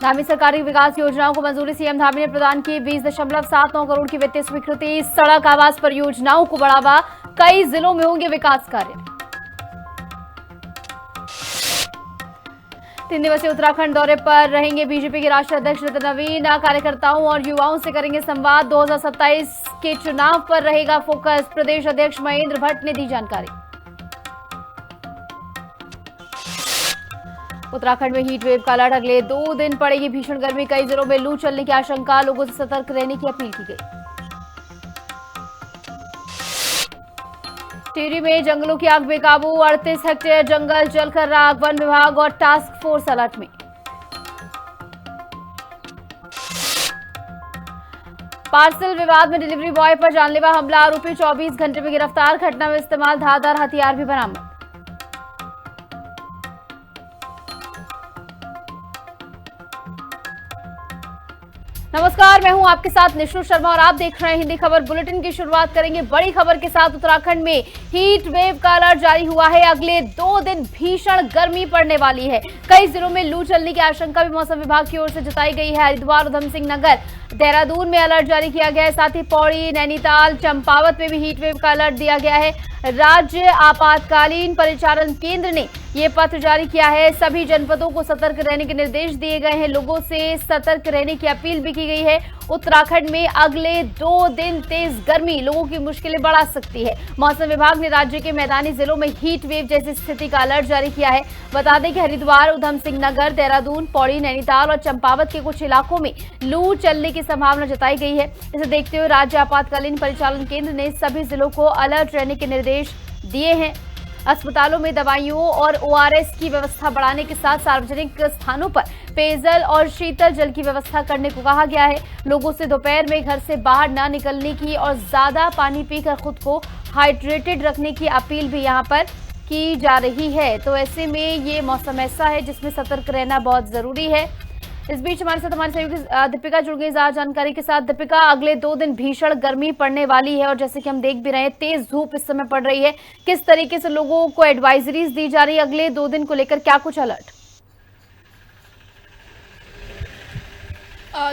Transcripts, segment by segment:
धामी सरकारी विकास योजनाओं को मंजूरी। सीएम धामी ने प्रदान की 20.79 करोड़ की वित्तीय स्वीकृति। सड़क आवास परियोजनाओं को बढ़ावा। कई जिलों में होंगे विकास कार्य। 3 दिवसीय उत्तराखंड दौरे पर रहेंगे बीजेपी के राष्ट्रीय अध्यक्ष नितिन नवीन। कार्यकर्ताओं और युवाओं से करेंगे संवाद। 2027 के चुनाव पर रहेगा फोकस। प्रदेश अध्यक्ष महेंद्र भट्ट ने दी जानकारी। उत्तराखंड में हीट वेव का अलर्ट। अगले 2 दिन पड़ेगी भीषण गर्मी। कई जिलों में लू चलने की आशंका। लोगों से सतर्क रहने की अपील की गई। टिहरी में जंगलों की आग बेकाबू। 38 हेक्टेयर जंगल जलकर राख। वन विभाग और टास्क फोर्स अलर्ट में। पार्सल विवाद में डिलीवरी बॉय पर जानलेवा हमला। आरोपी 24 घंटे में गिरफ्तार। घटना में इस्तेमाल धारदार हथियार भी बरामद। नमस्कार, मैं हूं आपके साथ निशु शर्मा और आप देख रहे हैं हिंदी खबर बुलेटिन की शुरुआत करेंगे बड़ी खबर के साथ। उत्तराखंड में हीट वेव का अलर्ट जारी हुआ है। अगले 2 दिन भीषण गर्मी पड़ने वाली है। कई जिलों में लू चलने की आशंका भी मौसम विभाग की ओर से जताई गई है। हरिद्वार, उधम सिंह नगर, देहरादून में अलर्ट जारी किया गया है। साथ ही पौड़ी, नैनीताल, चंपावत में भी हीट वेव का अलर्ट दिया गया है। राज्य आपातकालीन परिचालन केंद्र ने ये पत्र जारी किया है। सभी जनपदों को सतर्क रहने के निर्देश दिए गए हैं। लोगों से सतर्क रहने की अपील भी की गई है। उत्तराखंड में अगले 2 दिन तेज गर्मी लोगों की मुश्किलें बढ़ा सकती है। मौसम विभाग ने राज्य के मैदानी जिलों में हीट वेव जैसी स्थिति का अलर्ट जारी किया है। बता दें कि हरिद्वार, उधम सिंह नगर, देहरादून, पौड़ी, नैनीताल और चंपावत के कुछ इलाकों में लू चलने की संभावना जताई गई है। इसे देखते हुए राज्य आपातकालीन परिचालन केंद्र ने सभी जिलों को अलर्ट रहने के निर्देश दिए हैं। अस्पतालों में दवाइयों और ओआरएस की व्यवस्था बढ़ाने के साथ सार्वजनिक स्थानों पर पेयजल और शीतल जल की व्यवस्था करने को कहा गया है। लोगों से दोपहर में घर से बाहर न निकलने की और ज्यादा पानी पीकर खुद को हाइड्रेटेड रखने की अपील भी यहां पर की जा रही है। तो ऐसे में ये मौसम ऐसा है जिसमें सतर्क रहना बहुत जरूरी है। इस बीच हमारे साथ हमारे सहयोगी दीपिका जुड़ गई ज्यादा जानकारी के साथ। दीपिका, अगले 2 दिन भीषण गर्मी पड़ने वाली है और जैसे कि हम देख भी रहे हैं तेज धूप इस समय पड़ रही है। किस तरीके से लोगों को एडवाइजरीज दी जा रही है अगले 2 दिन को लेकर, क्या कुछ अलर्ट?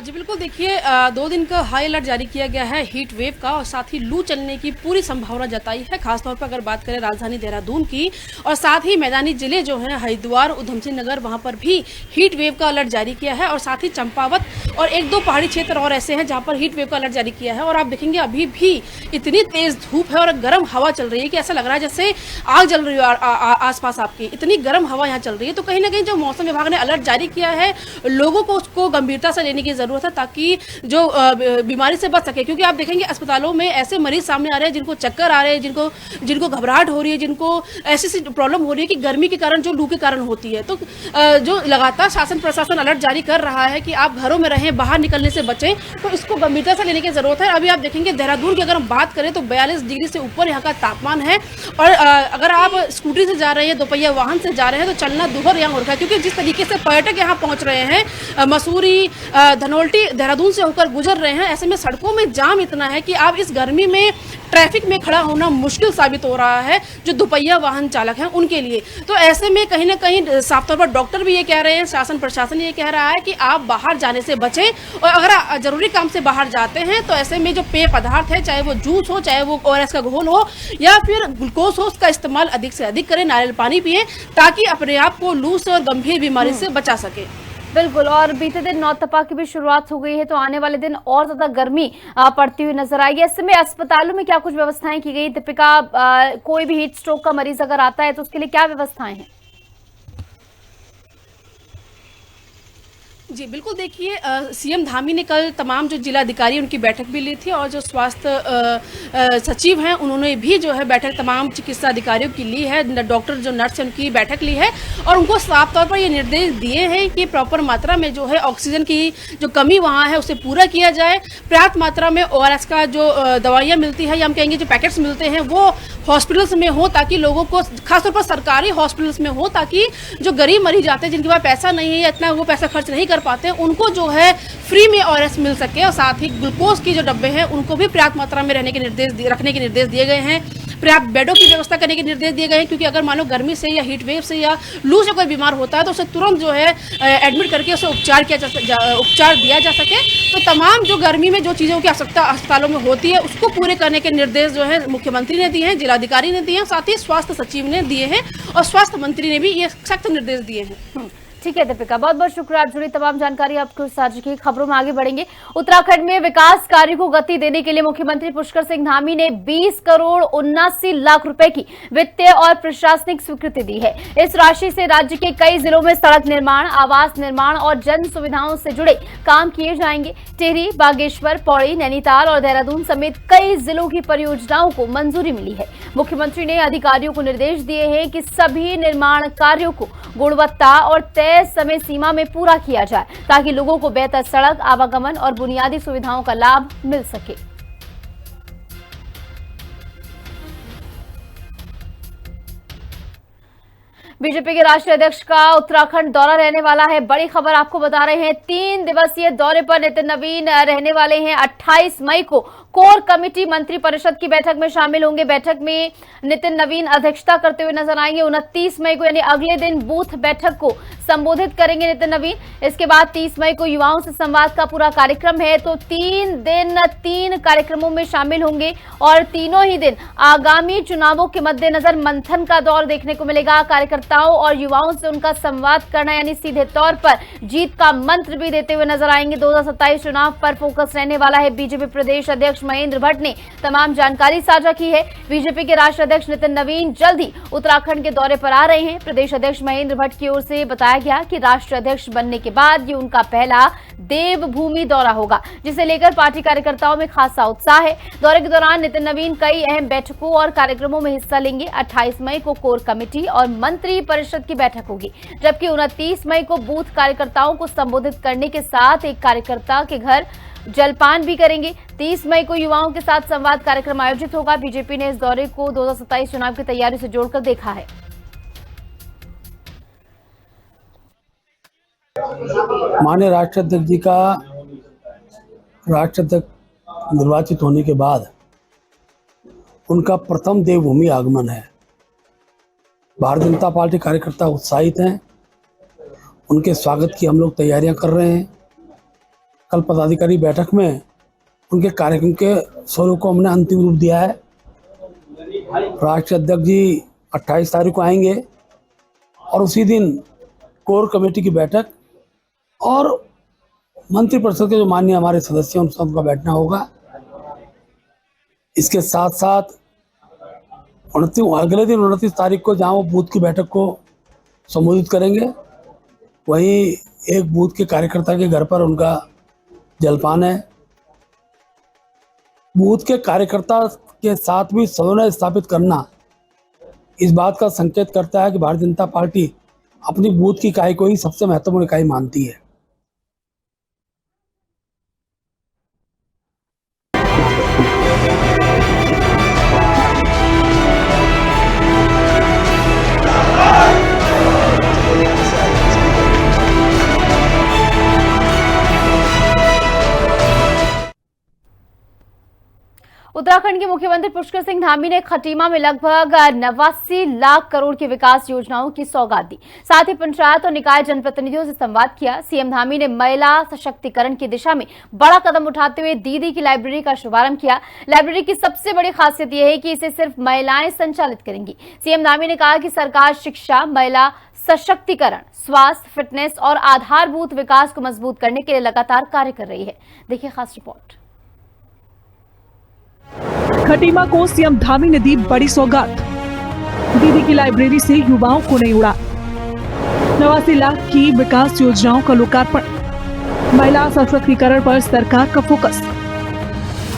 जी बिल्कुल, देखिए 2 दिन का हाई अलर्ट जारी किया गया है हीट वेव का और साथ ही लू चलने की पूरी संभावना जताई है। खासतौर पर अगर बात करें राजधानी देहरादून की और साथ ही मैदानी जिले जो हैं हरिद्वार, उधम सिंह नगर, वहां पर भी हीट वेव का अलर्ट जारी किया है और साथ ही चंपावत और 1-2 पहाड़ी क्षेत्र और ऐसे हैं जहां पर हीट वेव का अलर्ट जारी किया है। और आप देखेंगे अभी भी इतनी तेज धूप है और गर्म हवा चल रही है कि ऐसा लग रहा है जैसे आग जल रही है आसपास आपकी। इतनी गर्म हवा यहाँ चल रही है। तो कहीं ना कहीं जो मौसम विभाग ने अलर्ट जारी किया है लोगों को उसको गंभीरता से लेने की जरूरत है ताकि जो बीमारी से बच सके। क्योंकि आप देखेंगे अस्पतालों में ऐसे मरीज सामने आ रहे हैं जिनको चक्कर आ रहे हैं, जिनको घबराहट हो रही है, जिनको ऐसी प्रॉब्लम हो रही है कि गर्मी के कारण जो लू के कारण होती है। तो जो लगातार शासन प्रशासन अलर्ट जारी कर रहा है कि आप घरों में रहें, बाहर निकलने से बचें, तो इसको गंभीरता से लेने की जरूरत है। अभी आप देखेंगे देहरादून की अगर हम बात करें तो 42 डिग्री से ऊपर यहाँ का तापमान है। और अगर आप स्कूटी से जा रहे हैं, दोपहिया वाहन से जा रहे हैं, तो चलना दुभर यहाँ हो रखा है। क्योंकि जिस तरीके से पर्यटक यहाँ पहुंच रहे हैं, मसूरी, धनौल्टी, देहरादून से होकर गुजर रहे हैं, ऐसे में सड़कों में जाम इतना है कि आप इस गर्मी में ट्रैफिक में खड़ा होना मुश्किल साबित हो रहा है जो दोपहिया वाहन चालक हैं उनके लिए। तो ऐसे में कहीं ना कहीं साफ तौर पर डॉक्टर भी ये कह रहे हैं, शासन प्रशासन ये कह रहा है कि आप बाहर जाने से बचें और अगर जरूरी काम से बाहर जाते हैं तो ऐसे में जो पेय पदार्थ है, चाहे वो जूस हो, चाहे वो ओआरएस का घोल हो या फिर ग्लूकोज हो, उसका इस्तेमाल अधिक से अधिक करें। नारियल पानी पिए ताकि अपने आप को लू से और गंभीर बीमारी से बचा सके। बिल्कुल, और बीते दिन नौतपा की भी शुरुआत हो गई है तो आने वाले दिन और ज्यादा गर्मी पड़ती हुई नजर आएगी। ऐसे में अस्पतालों में क्या कुछ व्यवस्थाएं की गई? दीपिका, कोई भी हीट स्ट्रोक का मरीज अगर आता है तो उसके लिए क्या व्यवस्थाएं हैं? जी बिल्कुल, देखिए सीएम धामी ने कल तमाम जो जिलाधिकारी उनकी बैठक भी ली थी और जो स्वास्थ्य सचिव हैं उन्होंने भी जो है बैठक तमाम चिकित्सा अधिकारियों की ली है। डॉक्टर जो नर्स हैं उनकी बैठक ली है और उनको साफ तौर पर ये निर्देश दिए हैं कि प्रॉपर मात्रा में जो है ऑक्सीजन की जो कमी वहाँ है उसे पूरा किया जाए। पर्याप्त मात्रा में ओआरएस का जो दवाइयाँ मिलती है या हम कहेंगे जो पैकेट्स मिलते हैं वो हॉस्पिटल्स में हो ताकि लोगों को, खासतौर पर सरकारी हॉस्पिटल्स में हो, ताकि जो गरीब मरीज आते हैं जिनके पास पैसा नहीं है या इतना वो पैसा खर्च नहीं कर पाते हैं उनको जो है फ्री में ओआरएस मिल सके। और साथ ही ग्लूकोज की जो डब्बे हैं उनको भी पर्याप्त मात्रा में रखने के निर्देश दिए गए हैं। पर्याप्त बेडों की व्यवस्था करने के निर्देश दिए गए हैं, क्योंकि अगर मान लो गर्मी से या हीट वेव से या लू से कोई बीमार होता है तो उसे तुरंत जो है एडमिट करके उसे उपचार दिया जा सके। तो तमाम जो गर्मी में जो चीज़ों की आवश्यकता अस्पतालों में होती है उसको पूरे करने के निर्देश जो है मुख्यमंत्री ने दिए हैं, जिलाधिकारी ने दिए हैं, साथ ही स्वास्थ्य सचिव ने दिए हैं और स्वास्थ्य मंत्री ने भी ये सख्त निर्देश दिए हैं। ठीक है दीपिका, बहुत बहुत शुक्रिया। आप जुड़ी तमाम जानकारी आपको साझा की। खबरों में आगे बढ़ेंगे। उत्तराखंड में विकास कार्यों को गति देने के लिए मुख्यमंत्री पुष्कर सिंह धामी ने 20 करोड़ 79 लाख रुपए की वित्तीय और प्रशासनिक स्वीकृति दी है। इस राशि से राज्य के कई जिलों में सड़क निर्माण, आवास निर्माण और जन सुविधाओं से जुड़े काम किए जाएंगे। टिहरी, बागेश्वर, पौड़ी, नैनीताल और देहरादून समेत कई जिलों की परियोजनाओं को मंजूरी मिली है। मुख्यमंत्री ने अधिकारियों को निर्देश दिए हैं कि सभी निर्माण कार्यों को गुणवत्ता और तय समय सीमा में पूरा किया जाए, ताकि लोगों को बेहतर सड़क, आवागमन और बुनियादी सुविधाओं का लाभ मिल सके। बीजेपी के राष्ट्रीय अध्यक्ष का उत्तराखंड दौरा रहने वाला है। बड़ी खबर आपको बता रहे हैं, 3 दिवसीय दौरे पर नितिन नवीन रहने वाले हैं। 28 मई को कोर कमेटी मंत्री परिषद की बैठक में शामिल होंगे। बैठक में नितिन नवीन अध्यक्षता करते हुए नजर आएंगे। 29 मई को यानी अगले दिन बूथ बैठक को संबोधित करेंगे नितिन नवीन। इसके बाद 30 मई को युवाओं से संवाद का पूरा कार्यक्रम है। तो 3 दिन 3 कार्यक्रमों में शामिल होंगे और तीनों ही दिन आगामी चुनावों के मद्देनजर मंथन का दौर देखने को मिलेगा। कार्यकर्ताओं और युवाओं से उनका संवाद करना यानी सीधे तौर पर जीत का मंत्र भी देते हुए नजर आएंगे। 2027 चुनाव पर फोकस रहने वाला है। बीजेपी प्रदेश अध्यक्ष महेंद्र भट्ट ने तमाम जानकारी साझा की है। बीजेपी के राष्ट्रीय अध्यक्ष नितिन नवीन जल्द ही उत्तराखंड के दौरे पर आ रहे हैं। प्रदेश अध्यक्ष महेंद्र भट्ट की ओर से बताया गया कि राष्ट्रीय अध्यक्ष बनने के बाद ये उनका पहला देवभूमि दौरा होगा, जिसे लेकर पार्टी कार्यकर्ताओं में खासा उत्साह है। दौरे के दौरान नितिन नवीन कई अहम बैठकों और कार्यक्रमों में हिस्सा लेंगे। 28 मई को कोर कमेटी और मंत्री परिषद की बैठक होगी, जबकि 29 मई को बूथ कार्यकर्ताओं को संबोधित करने के साथ एक कार्यकर्ता के घर जलपान भी करेंगे। 30 मई को युवाओं के साथ संवाद कार्यक्रम आयोजित होगा। बीजेपी ने इस दौरे को 2027 चुनाव की तैयारी से जोड़कर देखा है। माननीय राष्ट्रीय अध्यक्ष जी का राष्ट्राध्यक्ष निर्वाचित होने के बाद उनका प्रथम देवभूमि आगमन है। भारतीय जनता पार्टी कार्यकर्ता उत्साहित हैं। उनके स्वागत की हम लोग तैयारियां कर रहे हैं। कल पदाधिकारी बैठक में उनके कार्यक्रम के स्वरूप को हमने अंतिम रूप दिया है। राष्ट्रीय अध्यक्ष जी 28 तारीख को आएंगे और उसी दिन कोर कमेटी की बैठक और मंत्रिपरिषद के जो माननीय हमारे सदस्य हैं उन सबका बैठना होगा। इसके साथ साथ अगले दिन 29 तारीख को जहाँ वो बूथ की बैठक को संबोधित करेंगे, वहीं एक बूथ के कार्यकर्ता के घर पर उनका जलपान है। बूथ के कार्यकर्ता के साथ भी समन्वय स्थापित करना इस बात का संकेत करता है कि भारतीय जनता पार्टी अपनी बूथ की इकाई को ही सबसे महत्वपूर्ण इकाई मानती है। उत्तराखंड के मुख्यमंत्री पुष्कर सिंह धामी ने खटीमा में लगभग 89 लाख करोड़ की विकास योजनाओं की सौगात दी। साथ ही पंचायत और निकाय जनप्रतिनिधियों से संवाद किया। सीएम धामी ने महिला सशक्तिकरण की दिशा में बड़ा कदम उठाते हुए दीदी की लाइब्रेरी का शुभारंभ किया। लाइब्रेरी की सबसे बड़ी खासियत यह है कि इसे सिर्फ महिलाएं संचालित करेंगी। सीएम धामी ने कहा कि सरकार शिक्षा, महिला सशक्तिकरण, स्वास्थ्य, फिटनेस और आधारभूत विकास को मजबूत करने के लिए लगातार कार्य कर रही है। देखिए खास रिपोर्ट। खटीमा को सीएम धामी ने दी बड़ी सौगात। दीदी की लाइब्रेरी से युवाओं को नहीं उड़ा। 89 लाख की विकास योजनाओं का लोकार्पण। महिला सशक्तिकरण पर सरकार का फोकस।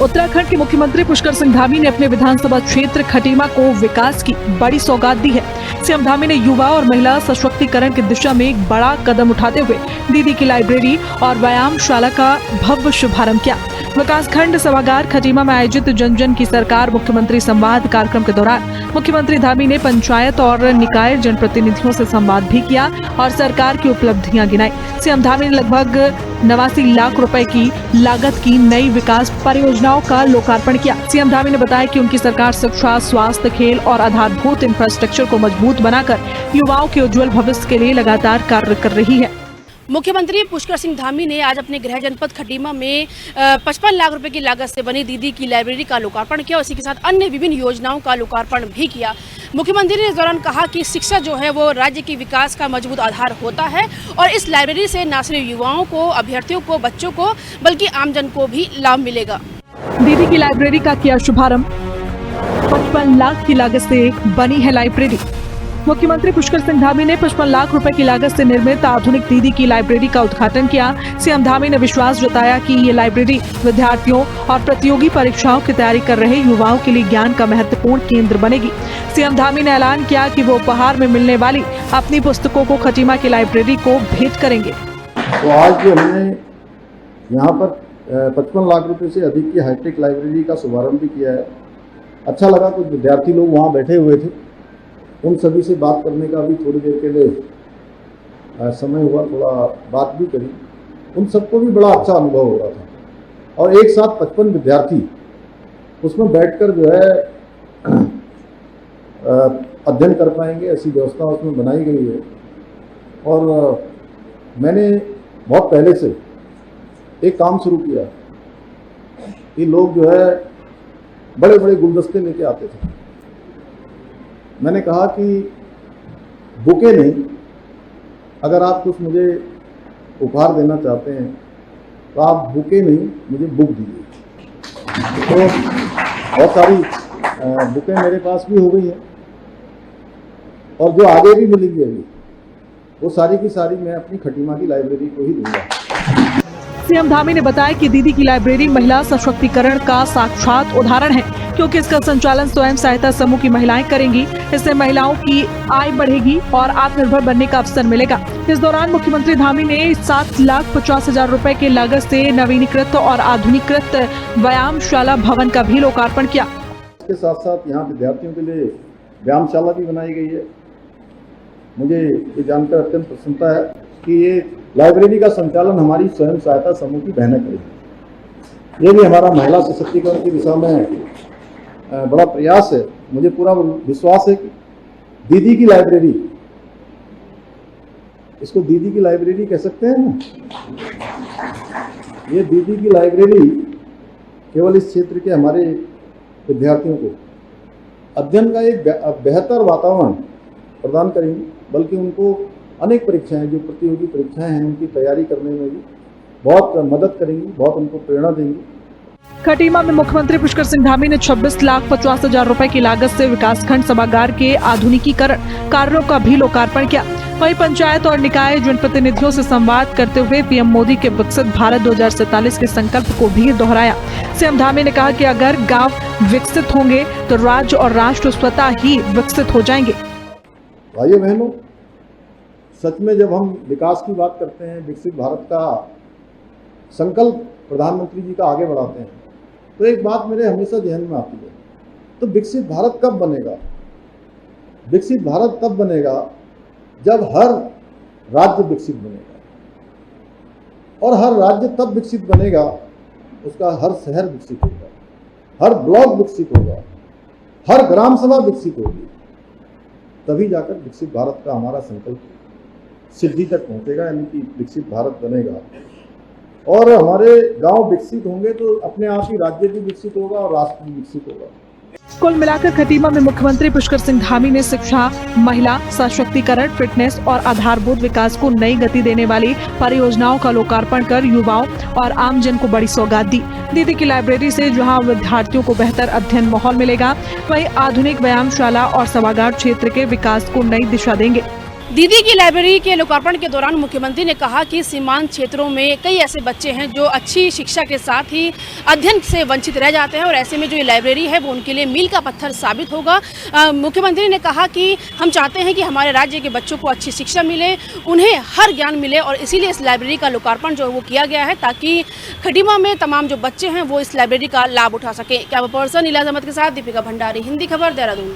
उत्तराखंड के मुख्यमंत्री पुष्कर सिंह धामी ने अपने विधानसभा क्षेत्र खटीमा को विकास की बड़ी सौगात दी है। सीएम धामी ने युवा और महिला सशक्तिकरण की दिशा में एक बड़ा कदम उठाते हुए दीदी की लाइब्रेरी और व्यायामशाला का भव्य शुभारंभ किया। विकासखंड सभागार खटीमा में आयोजित जन जन की सरकार मुख्यमंत्री संवाद कार्यक्रम के दौरान मुख्यमंत्री धामी ने पंचायत और निकाय जनप्रतिनिधियों से संवाद भी किया और सरकार की उपलब्धियां गिनाई। सीएम धामी ने लगभग 89 लाख रुपए की लागत की नई विकास परियोजनाओं का लोकार्पण किया। सीएम धामी ने बताया कि उनकी सरकार शिक्षा, स्वास्थ्य, खेल और आधारभूत इंफ्रास्ट्रक्चर को मजबूत बनाकर युवाओं के उज्जवल भविष्य के लिए लगातार कार्य कर रही है। मुख्यमंत्री पुष्कर सिंह धामी ने आज अपने गृह जनपद खटीमा में 55 लाख रुपए की लागत से बनी दीदी की लाइब्रेरी का लोकार्पण किया। इसी के साथ अन्य विभिन्न योजनाओं का लोकार्पण भी किया। मुख्यमंत्री ने इस दौरान कहा कि शिक्षा जो है वो राज्य की विकास का मजबूत आधार होता है और इस लाइब्रेरी से न सिर्फ युवाओं को, अभ्यर्थियों को, बच्चों को बल्कि आमजन को भी लाभ मिलेगा। दीदी की लाइब्रेरी का किया शुभारंभ। 55 लाख की लागत से बनी है लाइब्रेरी। मुख्यमंत्री पुष्कर सिंह धामी ने 55 लाख रुपए की लागत से निर्मित आधुनिक दीदी की लाइब्रेरी का उद्घाटन किया। सीएम धामी ने विश्वास जताया कि ये लाइब्रेरी विद्यार्थियों और प्रतियोगी परीक्षाओं की तैयारी कर रहे युवाओं के लिए ज्ञान का महत्वपूर्ण केंद्र बनेगी। सीएम धामी ने ऐलान किया कि वो उपहार में मिलने वाली अपनी पुस्तकों को खटीमा की लाइब्रेरी को भेंट करेंगे। तो आज जो हमने यहाँ पर 55 लाख रुपए से अधिक की हाईटेक लाइब्रेरी का शुभारंभ भी किया है। अच्छा लगा, कुछ विद्यार्थी लोग वहाँ बैठे हुए थे, उन सभी से बात करने का भी थोड़ी देर के लिए समय हुआ, थोड़ा बात भी करी। उन सबको भी बड़ा अच्छा अनुभव हो रहा था और एक साथ 55 विद्यार्थी उसमें बैठकर जो है अध्ययन कर पाएंगे, ऐसी व्यवस्था उसमें बनाई गई है। और मैंने बहुत पहले से एक काम शुरू किया कि लोग जो है बड़े बड़े गुलदस्ते लेके आते थे। मैंने कहा कि बुके नहीं, अगर आप कुछ मुझे उपहार देना चाहते हैं तो आप बुके नहीं, मुझे बुक दीजिए। तो बहुत सारी बुकें मेरे पास भी हो गई हैं और जो आगे भी मिलेंगी अभी, वो सारी की सारी मैं अपनी खटीमा की लाइब्रेरी को ही दूंगा। सीएम धामी ने बताया कि दीदी की लाइब्रेरी महिला सशक्तिकरण का साक्षात उदाहरण है, क्योंकि इसका संचालन स्वयं सहायता समूह की महिलाएं करेंगी। इससे महिलाओं की आय बढ़ेगी और आत्मनिर्भर बनने का अवसर मिलेगा। इस दौरान मुख्यमंत्री धामी ने 7,50,000 रुपए की लागत से नवीनीकृत और आधुनिकृत व्यायामशाला भवन का भी लोकार्पण किया। इसके साथ साथ यहाँ विद्यार्थियों के लिए व्यायामशाला भी बनाई गई है। मुझे ये जानकर अत्यंत प्रसन्नता है कि ये लाइब्रेरी का संचालन हमारी स्वयं सहायता समूह की बहनें करेंगी। ये भी हमारा महिला सशक्तिकरण की दिशा में बड़ा प्रयास है। मुझे पूरा विश्वास है कि दीदी की लाइब्रेरी, इसको दीदी की लाइब्रेरी कह सकते हैं ना, ये दीदी की लाइब्रेरी केवल इस क्षेत्र के हमारे विद्यार्थियों को अध्ययन का एक बेहतर वातावरण प्रदान करेंगी, बल्कि उनको अनेक परीक्षाएं, जो प्रतियोगी परीक्षाएं हैं, उनकी तैयारी करने में भी बहुत मदद करेंगी, बहुत उनको प्रेरणा देंगी। खटीमा में मुख्यमंत्री पुष्कर सिंह धामी ने 26,50,000 रुपए की लागत से विकासखंड सभागार के आधुनिकीकरण कार्यों का भी लोकार्पण किया। वहीं पंचायत और निकाय जनप्रतिनिधियों से संवाद करते हुए पीएम मोदी के विकसित भारत 2047 के संकल्प को भी दोहराया। सीएम धामी ने कहा कि अगर गांव विकसित होंगे तो राज्य और राष्ट्र स्वतः ही विकसित हो जाएंगे। भाइयों बहनों, सच में जब हम विकास की बात करते हैं, विकसित भारत का संकल्प प्रधानमंत्री जी का आगे बढ़ाते हैं, तो एक बात मेरे हमेशा ध्यान में आती है, तो विकसित भारत कब बनेगा? विकसित भारत तब बनेगा जब हर राज्य विकसित बनेगा, और हर राज्य तब विकसित बनेगा, उसका हर शहर विकसित होगा, हर ब्लॉक विकसित होगा, हर ग्राम सभा विकसित होगी, तभी जाकर विकसित भारत का हमारा संकल्प सिद्धि तक पहुंचेगा, यानी कि विकसित भारत बनेगा। और हमारे गांव विकसित होंगे तो अपने आप ही राज्य भी विकसित होगा और राष्ट्र भी विकसित होगा। कुल मिलाकर खटीमा में मुख्यमंत्री पुष्कर सिंह धामी ने शिक्षा, महिला सशक्तिकरण, फिटनेस और आधारभूत विकास को नई गति देने वाली परियोजनाओं का लोकार्पण कर युवाओं और आमजन को बड़ी सौगात दी। दीदी की लाइब्रेरी से जहां विद्यार्थियों को बेहतर अध्ययन माहौल मिलेगा, वहीं आधुनिक व्यायामशाला और सभागार क्षेत्र के विकास को नई दिशा देंगे। दीदी की लाइब्रेरी के लोकार्पण के दौरान मुख्यमंत्री ने कहा कि सीमांत क्षेत्रों में कई ऐसे बच्चे हैं जो अच्छी शिक्षा के साथ ही अध्ययन से वंचित रह जाते हैं और ऐसे में जो ये लाइब्रेरी है वो उनके लिए मील का पत्थर साबित होगा। मुख्यमंत्री ने कहा कि हम चाहते हैं कि हमारे राज्य के बच्चों को अच्छी शिक्षा मिले, उन्हें हर ज्ञान मिले और इसीलिए इस लाइब्रेरी का लोकार्पण जो है वो किया गया है ताकि खटीमा में तमाम जो बच्चे हैं वो इस लाइब्रेरी का लाभ उठा सके। कैमरा पर्सन इलाज अहमद के साथ दीपिका भंडारी, हिंदी खबर, देहरादून।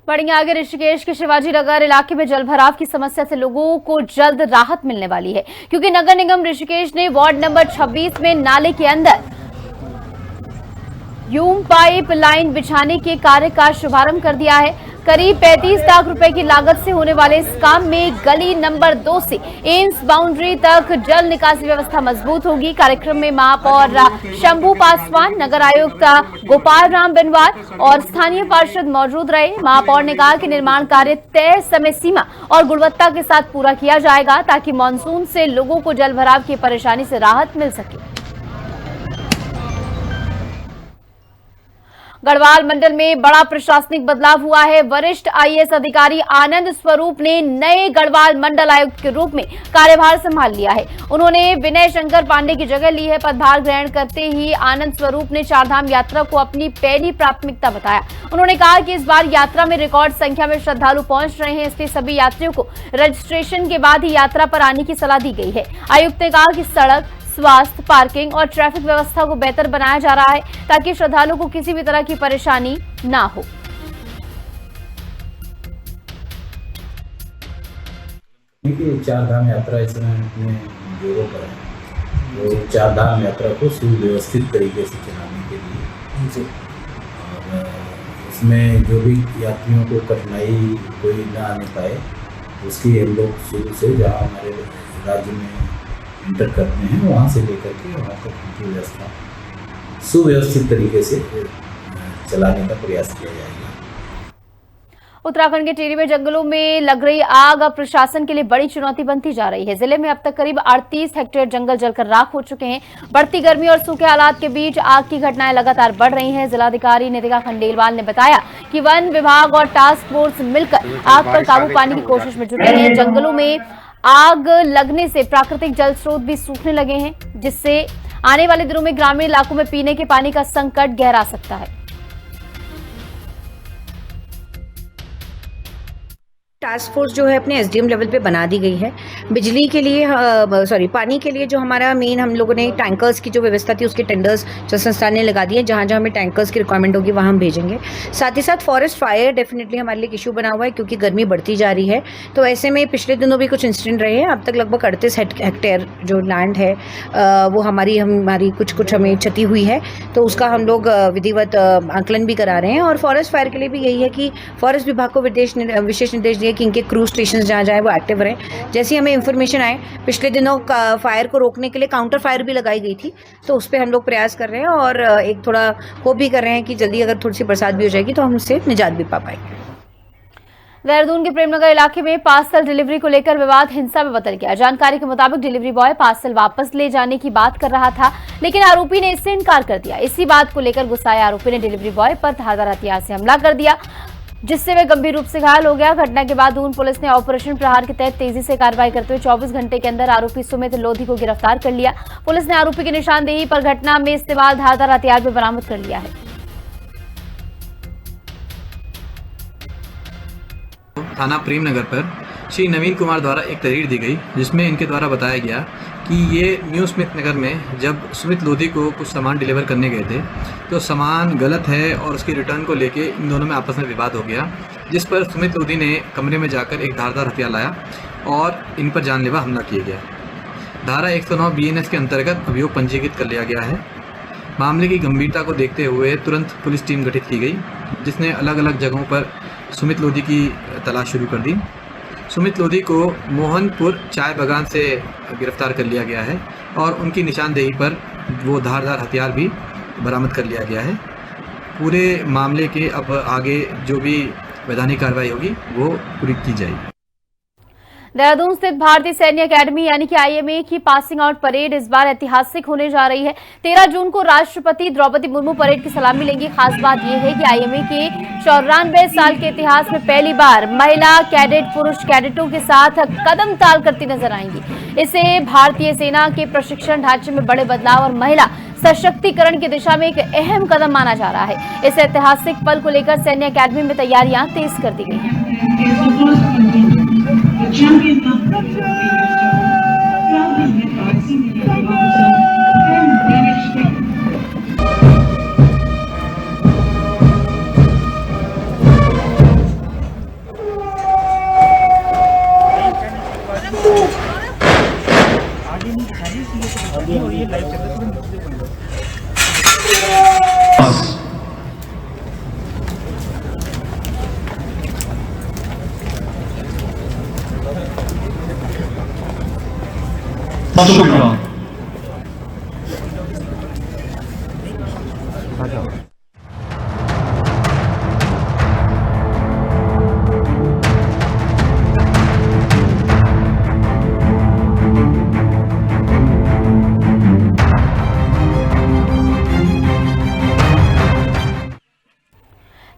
बढ़ेंगे आगे। ऋषिकेश के शिवाजी नगर इलाके में जलभराव की समस्या से लोगों को जल्द राहत मिलने वाली है क्योंकि नगर निगम ऋषिकेश ने वार्ड नंबर 26 में नाले के अंदर ह्यूम पाइप लाइन बिछाने के कार्य का शुभारंभ कर दिया है। करीब 35 लाख रुपए की लागत से होने वाले इस काम में गली नंबर 2 से एम्स बाउंड्री तक जल निकासी व्यवस्था मजबूत होगी। कार्यक्रम में महापौर शंभू पासवान, नगर आयुक्त गोपाल राम बिनवार और स्थानीय पार्षद मौजूद रहे। महापौर ने कहा कि निर्माण कार्य तय समय सीमा और गुणवत्ता के साथ पूरा किया जाएगा ताकि मानसून से लोगों को जलभराव की परेशानी से राहत मिल सके। गढ़वाल मंडल में बड़ा प्रशासनिक बदलाव हुआ है। वरिष्ठ आईएएस अधिकारी आनंद स्वरूप ने नए गढ़वाल मंडल आयुक्त के रूप में कार्यभार संभाल लिया है। उन्होंने विनय शंकर पांडे की जगह ली है। पदभार ग्रहण करते ही आनंद स्वरूप ने चारधाम यात्रा को अपनी पहली प्राथमिकता बताया। उन्होंने कहा कि इस बार यात्रा में रिकॉर्ड संख्या में श्रद्धालु पहुंच रहे हैं, इसलिए सभी यात्रियों को रजिस्ट्रेशन के बाद ही यात्रा पर आने की सलाह दी गई है। आयुक्त ने कहा कि सड़क, स्वास्थ्य, पार्किंग और ट्रैफिक व्यवस्था को बेहतर बनाया जा रहा है ताकि श्रद्धालुओं को किसी भी तरह की परेशानी ना हो। चार धाम यात्रा इस समय अपने जोरों पर है। वो चार धाम यात्रा को सुव्यवस्थित तरीके से चलाने के लिए और इसमें जो भी यात्रियों को कठिनाई कोई ना आने पाए उसकी हम लोग शुरू से जहाँ हमारे राज्य में इंटर करते हैं वहाँ से लेकर के वहाँ तक उनकी व्यवस्था सुव्यवस्थित तरीके से चलाने का प्रयास किया जाएगा। उत्तराखंड के टिहरी में जंगलों में लग रही आग अब प्रशासन के लिए बड़ी चुनौती बनती जा रही है। जिले में अब तक करीब 38 हेक्टेयर जंगल जलकर राख हो चुके हैं। बढ़ती गर्मी और सूखे हालात के बीच आग की घटनाएं लगातार बढ़ रही हैं। जिलाधिकारी नितिका खंडेलवाल ने बताया कि वन विभाग और टास्क फोर्स मिलकर आग पर काबू पाने की कोशिश में जुटे हैं। जंगलों में आग लगने से प्राकृतिक जल स्रोत भी सूखने लगे हैं, जिससे आने वाले दिनों में ग्रामीण इलाकों में पीने के पानी का संकट गहरा सकता है। टास्क फोर्स जो है अपने एसडीएम लेवल पे बना दी गई है। बिजली के लिए पानी के लिए जो हमारा मेन हम लोगों ने टैंकर्स की जो व्यवस्था थी उसके टेंडर्स जो संस्थान ने लगा दिए। जहाँ जहाँ हमें टैंकर्स की रिक्वायरमेंट होगी वहाँ हम भेजेंगे। साथ ही साथ फॉरेस्ट फायर डेफिनेटली हमारे लिए एक इशू बना हुआ है क्योंकि गर्मी बढ़ती जा रही है। तो ऐसे में पिछले दिनों भी कुछ इंसिडेंट रहे हैं। अब तक लगभग 38 हेक्टेयर जो लैंड है वो हमारी कुछ हमें क्षति हुई है, तो उसका हम लोग विधिवत आकलन भी करा रहे हैं। और फॉरेस्ट फायर के लिए भी यही है कि फॉरेस्ट विभाग को विशेष निर्देश दिए कि इनके क्रूज स्टेशन जहाँ जाए वो एक्टिव रहें। जैसे हमें इन्फॉर्मेशन आए, पिछले दिनों फायर को रोकने के लिए काउंटर फायर भी लगाई गई थी, तो उस पर हम लोग प्रयास कर रहे हैं और एक थोड़ा होप भी कर रहे हैं कि जल्दी अगर थोड़ी सी बरसात भी हो जाएगी तो हम उससे निजात भी पा पाएंगे। देहरादून के प्रेमनगर इलाके में पार्सल डिलीवरी को लेकर विवाद हिंसा में बदल गया। जानकारी के मुताबिक डिलीवरी बॉय पार्सल वापस ले जाने की बात कर रहा था, लेकिन आरोपी ने इससे इनकार कर दिया। इसी बात को लेकर गुस्साए आरोपी ने डिलीवरी बॉय पर धारदार हथियार से हमला कर दिया, जिससे वह गंभीर रूप से घायल हो गया। घटना के बाद दून पुलिस ने ऑपरेशन प्रहार के तहत तेजी से कार्रवाई करते हुए 24 घंटे के अंदर आरोपी सुमित लोधी को गिरफ्तार कर लिया। पुलिस ने आरोपी की निशानदेही पर घटना में इस्तेमाल धारदार हथियार भी बरामद कर लिया है। थाना प्रेमनगर पर श्री नवीन कुमार द्वारा एक तहरीर दी गई, जिसमें इनके द्वारा बताया गया कि ये न्यू स्मिथ नगर में जब सुमित लोधी को कुछ सामान डिलीवर करने गए थे तो सामान गलत है और उसके रिटर्न को लेके इन दोनों में आपस में विवाद हो गया, जिस पर सुमित लोधी ने कमरे में जाकर एक धारदार हथियार लाया और इन पर जानलेवा हमला किया गया। धारा 109 BNS के अंतर्गत अभियोग पंजीकृत कर लिया गया है। मामले की गंभीरता को देखते हुए तुरंत पुलिस टीम गठित की गई, जिसने अलग अलग जगहों पर सुमित लोधी की तलाश शुरू कर दी। सुमित लोधी को मोहनपुर चाय बागान से गिरफ्तार कर लिया गया है और उनकी निशानदेही पर वो धारदार हथियार भी बरामद कर लिया गया है। पूरे मामले के अब आगे जो भी वैधानिक कार्रवाई होगी वो पूरी की जाएगी। देहरादून स्थित भारतीय सैन्य अकेडमी यानी कि आईएमए की पासिंग आउट परेड इस बार ऐतिहासिक होने जा रही है। 13 जून को राष्ट्रपति द्रौपदी मुर्मू परेड की सलामी लेंगी। खास बात यह है कि आईएमए के 94 साल के इतिहास में पहली बार महिला कैडेट पुरुष कैडेटों के साथ कदम ताल करती नजर आएंगी। इसे भारतीय सेना के प्रशिक्षण ढांचे में बड़े बदलाव और महिला सशक्तिकरण की दिशा में एक अहम कदम माना जा रहा है। इस ऐतिहासिक पल को लेकर सैन्य अकेडमी में तैयारियां तेज कर दी गई हैं।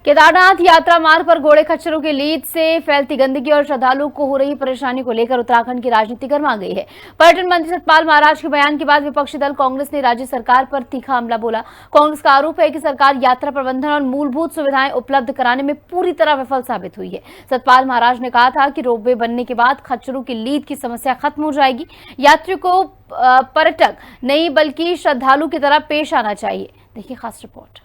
केदारनाथ यात्रा मार्ग पर घोड़े खच्चरों की लीद से फैलती गंदगी और श्रद्धालुओं को हो रही परेशानी को लेकर उत्तराखंड की राजनीति गर्मा गई है। पर्यटन मंत्री सतपाल महाराज के बयान के बाद विपक्षी दल कांग्रेस ने राज्य सरकार पर तीखा हमला बोला। कांग्रेस का आरोप है कि सरकार यात्रा प्रबंधन और मूलभूत सुविधाएं उपलब्ध कराने में पूरी तरह विफल साबित हुई है। सतपाल महाराज ने कहा था कि रोपवे बनने के बाद खच्चरों की लीद की समस्या खत्म हो जाएगी। यात्रियों को पर्यटक नहीं बल्कि श्रद्धालु की तरह पेश आना चाहिए। देखिए खास रिपोर्ट।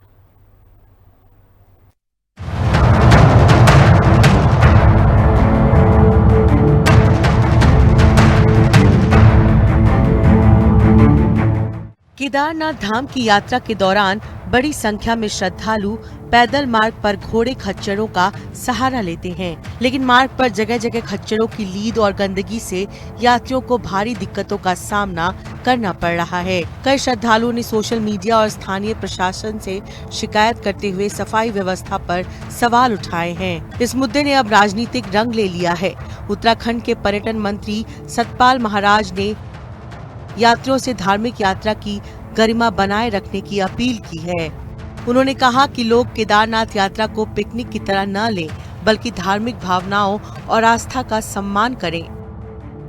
केदारनाथ धाम की यात्रा के दौरान बड़ी संख्या में श्रद्धालु पैदल मार्ग पर घोड़े खच्चरों का सहारा लेते हैं, लेकिन मार्ग पर जगह जगह खच्चरों की लीद और गंदगी से यात्रियों को भारी दिक्कतों का सामना करना पड़ रहा है। कई श्रद्धालुओं ने सोशल मीडिया और स्थानीय प्रशासन से शिकायत करते हुए सफाई व्यवस्था पर सवाल उठाए हैं। इस मुद्दे ने अब राजनीतिक रंग ले लिया है। उत्तराखंड के पर्यटन मंत्री सतपाल महाराज ने यात्रियों से धार्मिक यात्रा की गरिमा बनाए रखने की अपील की है। उन्होंने कहा कि लोग केदारनाथ यात्रा को पिकनिक की तरह न लें, बल्कि धार्मिक भावनाओं और आस्था का सम्मान करें।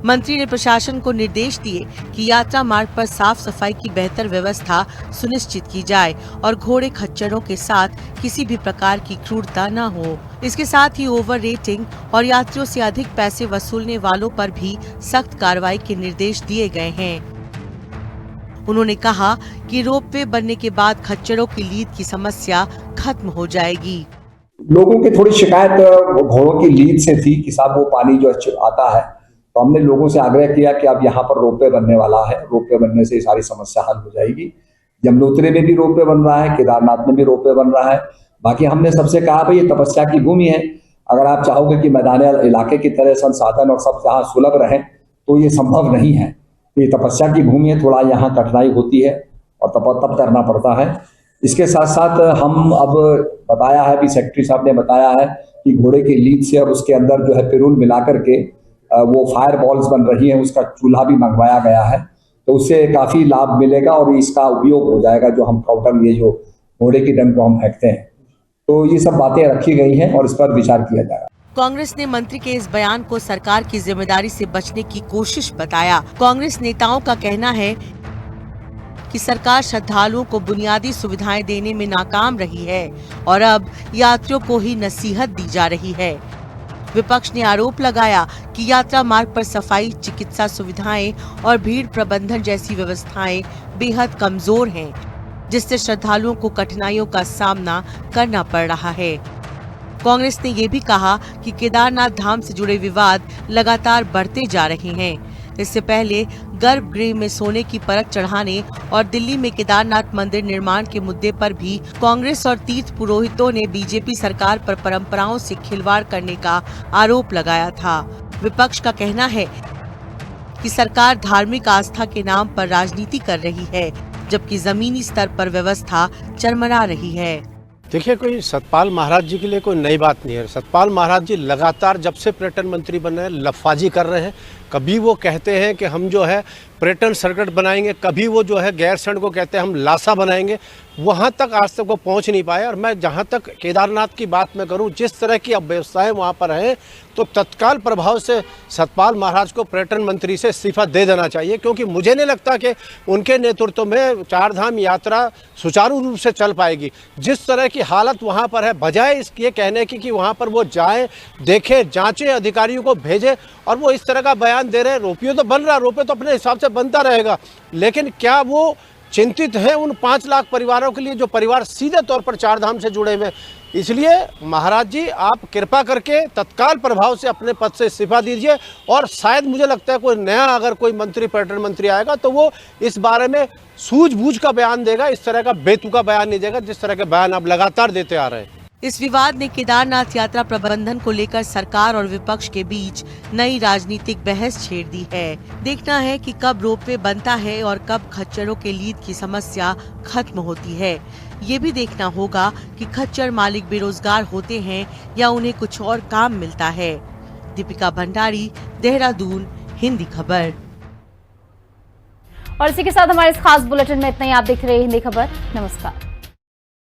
मंत्री ने प्रशासन को निर्देश दिए कि यात्रा मार्ग पर साफ सफाई की बेहतर व्यवस्था सुनिश्चित की जाए और घोड़े खच्चरों के साथ किसी भी प्रकार की क्रूरता न हो। इसके साथ ही ओवर रेटिंग और यात्रियों से अधिक पैसे वसूलने वालों पर भी सख्त कार्रवाई के निर्देश दिए गए हैं। उन्होंने कहा कि रोपवे बनने के बाद खच्चरों की लीद की समस्या खत्म हो जाएगी। लोगों की थोड़ी शिकायत घोड़ों की लीद से थी कि साहब वो पानी जो आता है, तो हमने लोगों से आग्रह किया कि अब यहाँ पर रोपवे बनने वाला है, रोपवे बनने से सारी समस्या हल हो जाएगी। यमुनोत्री में भी रोपवे बन रहा है, केदारनाथ में भी रोपवे बन रहा है। बाकी हमने सबसे कहा भाई ये तपस्या की भूमि है, अगर आप चाहोगे कि मैदानी इलाके की तरह संसाधन और सब यहाँ सुलभ रहे तो ये संभव नहीं है। ये तपस्या की भूमि है, थोड़ा यहाँ कठिनाई होती है और तब करना पड़ता है। इसके साथ साथ हम अब बताया है भी, सेक्रेटरी साहब ने बताया है कि घोड़े की लीद से और उसके अंदर जो है पिरूल मिला करके वो फायर बॉल्स बन रही हैं, उसका चूल्हा भी मंगवाया गया है, तो उससे काफी लाभ मिलेगा और इसका उपयोग हो जाएगा। जो हम काउंटर ये जो घोड़े की डंग को हम फेंकते हैं, तो ये सब बातें रखी गई हैं और इस पर विचार किया जाएगा। कांग्रेस ने मंत्री के इस बयान को सरकार की जिम्मेदारी से बचने की कोशिश बताया। कांग्रेस नेताओं का कहना है कि सरकार श्रद्धालुओं को बुनियादी सुविधाएं देने में नाकाम रही है और अब यात्रियों को ही नसीहत दी जा रही है। विपक्ष ने आरोप लगाया कि यात्रा मार्ग पर सफाई, चिकित्सा सुविधाएं और भीड़ प्रबंधन जैसी व्यवस्थाएं बेहद कमजोर हैं, जिससे श्रद्धालुओं को कठिनाइयों का सामना करना पड़ रहा है। कांग्रेस ने ये भी कहा कि केदारनाथ धाम से जुड़े विवाद लगातार बढ़ते जा रहे हैं। इससे पहले गर्भगृह में सोने की परत चढ़ाने और दिल्ली में केदारनाथ मंदिर निर्माण के मुद्दे पर भी कांग्रेस और तीर्थ पुरोहितों ने बीजेपी सरकार पर परंपराओं से खिलवाड़ करने का आरोप लगाया था। विपक्ष का कहना है कि सरकार धार्मिक आस्था के नाम पर राजनीति कर रही है, जबकि जमीनी स्तर पर व्यवस्था चरमरा रही है। देखिए, कोई सतपाल महाराज जी के लिए कोई नई बात नहीं है। सतपाल महाराज जी लगातार जब से पर्यटन मंत्री बने हैं लफाजी कर रहे हैं। कभी वो कहते हैं कि हम जो है पर्यटन सर्किट बनाएंगे, कभी वो जो है गैरसैंण को कहते हैं हम लासा बनाएंगे। वहाँ तक आज तक वो पहुँच नहीं पाए। और मैं जहाँ तक केदारनाथ की बात मैं करूँ, जिस तरह की अव्यवस्थाएं वहाँ पर हैं, तो तत्काल प्रभाव से सतपाल महाराज को पर्यटन मंत्री से इस्तीफा दे देना चाहिए, क्योंकि मुझे नहीं लगता कि उनके नेतृत्व में चारधाम यात्रा सुचारू रूप से चल पाएगी। जिस तरह की हालत वहाँ पर है, बजाय इसके कहने की कि वहाँ पर वो जाएं, देखें, जांचें, अधिकारियों को भेजें, और वो इस तरह का बयान दे रहे हैं। रोपियो तो बन रहा, रोपे तो अपने हिसाब से बनता रहेगा, लेकिन क्या वो चिंतित है उन 5 लाख परिवारों के लिए जो परिवार सीधे तौर पर चारधाम से जुड़े हुए? इसलिए महाराज जी, आप कृपा करके तत्काल प्रभाव से अपने पद से इस्तीफा दीजिए। और शायद मुझे लगता है कोई नया अगर कोई मंत्री, पर्यटन मंत्री आएगा तो वो इस बारे में सूझबूझ का बयान देगा, इस तरह का बेतुका बयान नहीं देगा जिस तरह के बयान आप लगातार देते आ रहे हैं। इस विवाद ने केदारनाथ यात्रा प्रबंधन को लेकर सरकार और विपक्ष के बीच नई राजनीतिक बहस छेड़ दी है। देखना है कि कब रोपवे बनता है और कब खच्चरों के लीद की समस्या खत्म होती है। ये भी देखना होगा कि खच्चर मालिक बेरोजगार होते हैं या उन्हें कुछ और काम मिलता है। दीपिका भंडारी, देहरादून, हिंदी खबर। और इसी के साथ हमारे इस खास बुलेटिन में इतना ही। आप देख रहे हैं हिंदी खबर। नमस्कार।